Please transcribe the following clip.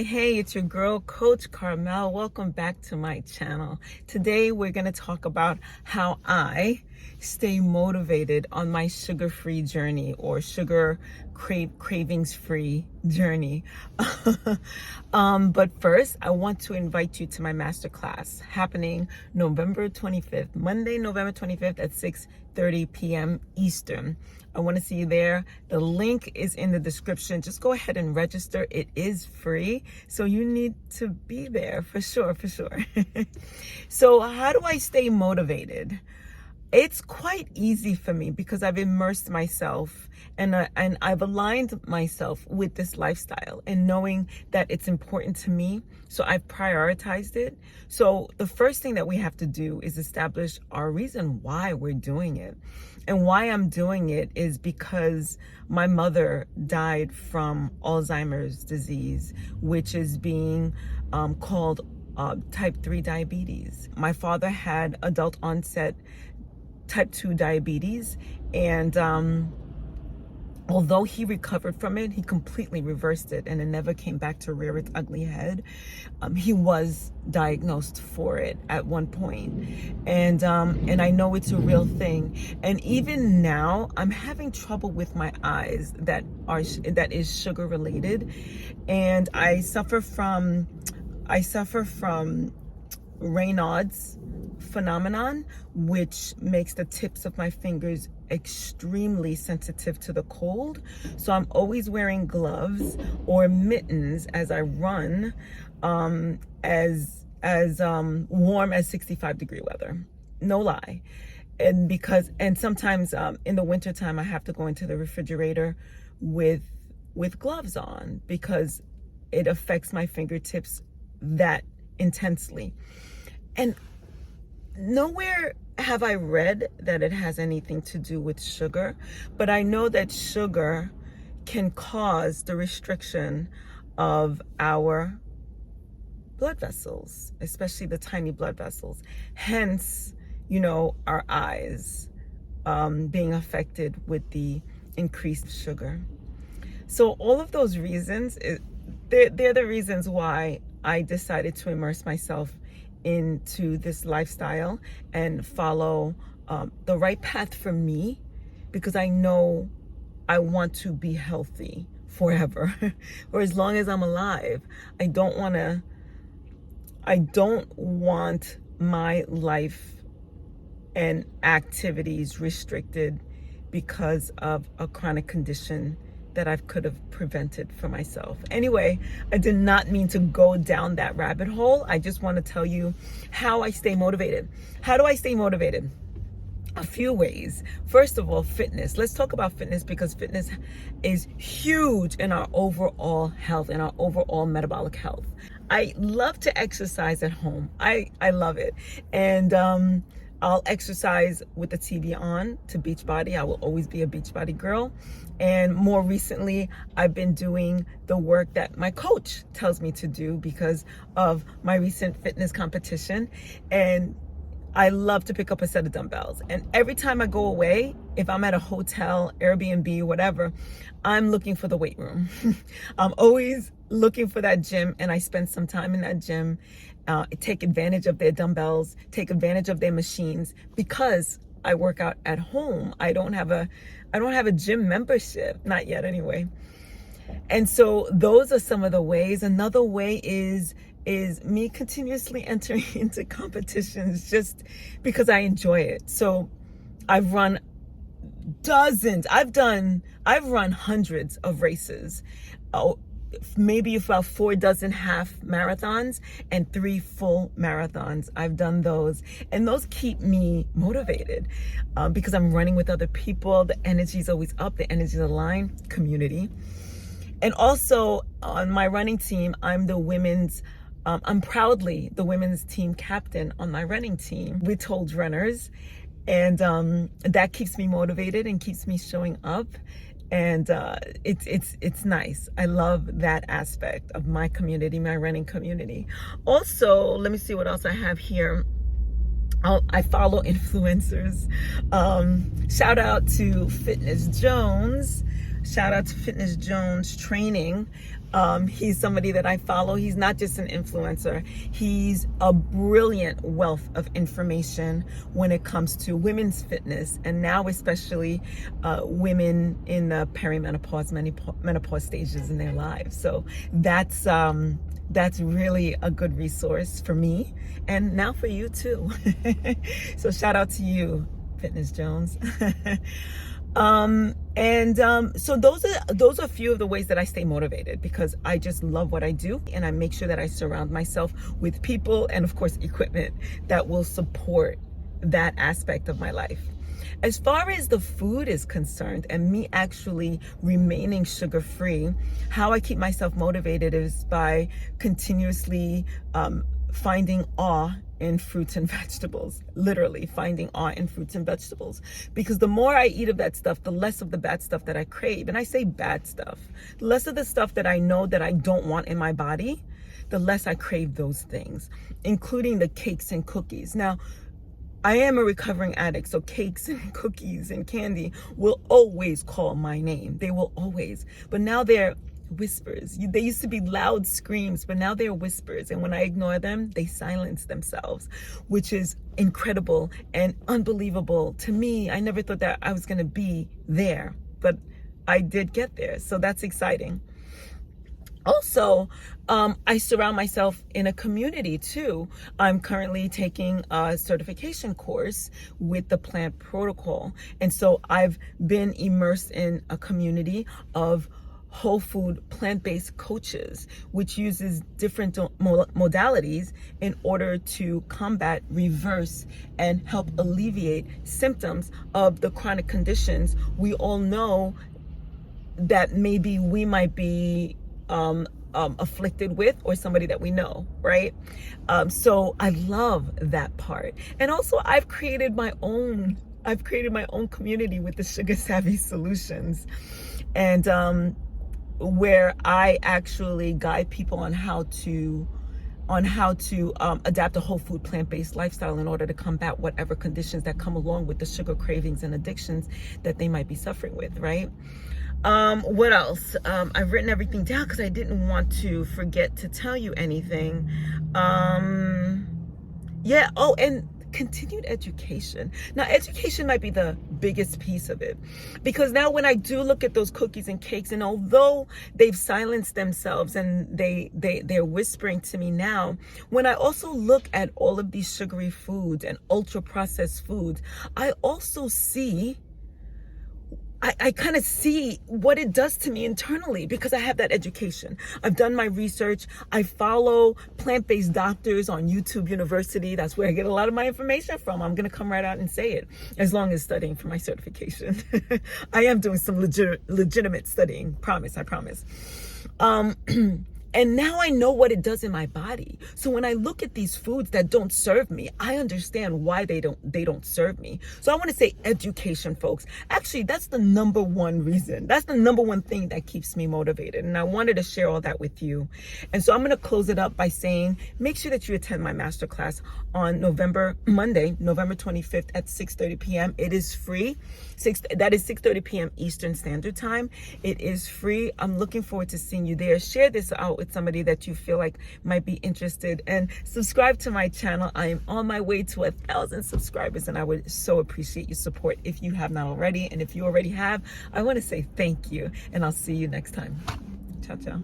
Hey, it's your girl, Coach Carmelle. Welcome back to my channel. Today, we're going to talk about how I stay motivated on my sugar-free journey or cravings-free journey. But first, I want to invite you to my masterclass happening November 25th, Monday, November 25th at 6:30 p.m. Eastern. I want to see you there. The link is in the description. Just go ahead and register. It is free, so you need to be there for sure. So how do I stay motivated? It's quite easy for me because I've immersed myself and I've aligned myself with this lifestyle and knowing that it's important to me. So I've prioritized it. So the first thing that we have to do is establish our reason why we're doing it. And why I'm doing it is because my mother died from Alzheimer's disease, which is being called type 3 diabetes. My father had adult onset type 2 diabetes, and although he recovered from it, he completely reversed it and it never came back to rear its ugly head. He was diagnosed for it at one point, and I know it's a real thing. And even now, I'm having trouble with my eyes that is sugar related, and I suffer from Raynaud's phenomenon, which makes the tips of my fingers extremely sensitive to the cold. So I'm always wearing gloves or mittens as I run, as warm as 65-degree weather. No lie. And sometimes in the wintertime I have to go into the refrigerator with gloves on because it affects my fingertips that intensely. And nowhere have I read that it has anything to do with sugar, but I know that sugar can cause the restriction of our blood vessels, especially the tiny blood vessels. Hence, our eyes being affected with the increased sugar. So all of those reasons, they're the reasons why I decided to immerse myself into this lifestyle and follow the right path for me, because I know I want to be healthy forever or as long as I'm alive. I don't want my life and activities restricted because of a chronic condition that I could have prevented for myself. Anyway, I did not mean to go down that rabbit hole. I just want to tell you how I stay motivated. How do I stay motivated? A few ways. First of all, fitness. Let's talk about fitness because fitness is huge in our overall health and our overall metabolic health. I love to exercise at home. I love it. And I'll exercise with the TV on to Beachbody. I will always be a Beachbody girl. And more recently, I've been doing the work that my coach tells me to do because of my recent fitness competition. And I love to pick up a set of dumbbells. And every time I go away, if I'm at a hotel, Airbnb, whatever, I'm looking for the weight room. I'm always looking for that gym, and I spend some time in that gym. Take advantage of their dumbbells, take advantage of their machines, because I work out at home. I don't have a gym membership, not yet anyway. And so those are some of the ways. Another way is me continuously entering into competitions just because I enjoy it. So I've run dozens, I've run hundreds of races. Maybe about 4 dozen half marathons and 3 full marathons. I've done those, and those keep me motivated because I'm running with other people. The energy's always up, the energy's aligned, community. And also on my running team, I'm proudly the women's team captain on my running team. We told runners, and that keeps me motivated and keeps me showing up. And it's nice. I love that aspect of my community, my running community. Also, let me see what else I have here. I follow influencers. Shout out to Fitness Jones. Shout out to Fitness Jones Training. He's somebody that I follow. He's not just an influencer. He's a brilliant wealth of information when it comes to women's fitness, and now especially women in the perimenopause, menopause stages in their lives. So that's really a good resource for me, and now for you too. So shout out to you, Fitness Jones. So those are a few of the ways that I stay motivated, because I just love what I do, and I make sure that I surround myself with people and, of course, equipment that will support that aspect of my life. As far as the food is concerned, and me actually remaining sugar-free, how I keep myself motivated is by continuously finding awe in fruits and vegetables. Literally finding awe in fruits and vegetables, because the more I eat of that stuff, the less of the bad stuff that I crave. And I say bad stuff, the less of the stuff that I know that I don't want in my body, the less I crave those things, including the cakes and cookies. Now, I am a recovering addict, so cakes and cookies and candy will always call my name. They will always. But now they're whispers. They used to be loud screams, but now they're whispers. And when I ignore them, they silence themselves, which is incredible and unbelievable to me. I never thought that I was going to be there, but I did get there. So that's exciting. Also, I surround myself in a community too. I'm currently taking a certification course with the Plant Protocol. And so I've been immersed in a community of whole food plant-based coaches, which uses different modalities in order to combat, reverse, and help alleviate symptoms of the chronic conditions we all know that maybe we might be afflicted with, or somebody that we know, right? So I love that part. And also I've created my own community with the Sugar Savvy Solutions, and where I actually guide people on how to adapt a whole food plant-based lifestyle in order to combat whatever conditions that come along with the sugar cravings and addictions that they might be suffering with, right? What else? I've written everything down because I didn't want to forget to tell you anything. Yeah. Oh, and continued education. Now, education might be the biggest piece of it, because now when I do look at those cookies and cakes, and although they've silenced themselves and they're whispering to me now, when I also look at all of these sugary foods and ultra processed foods, I also see, I kind of see what it does to me internally, because I have that education. I've done my research. I follow plant-based doctors on YouTube University. That's where I get a lot of my information from. I'm going to come right out and say it, as long as studying for my certification. I am doing some legitimate studying. I promise. And now I know what it does in my body. So when I look at these foods that don't serve me, I understand why they don't serve me. So I want to say education, folks. Actually, that's the number one reason. That's the number one thing that keeps me motivated. And I wanted to share all that with you. And so I'm going to close it up by saying, make sure that you attend my masterclass on Monday, November 25th at 6:30 p.m. It is free. That is 6:30 p.m. Eastern Standard Time. It is free. I'm looking forward to seeing you there. Share this out with somebody that you feel like might be interested, and subscribe to my channel. I am on my way to 1,000 subscribers, and I would so appreciate your support if you have not already. And if you already have, I want to say thank you, and I'll see you next time. Ciao, ciao.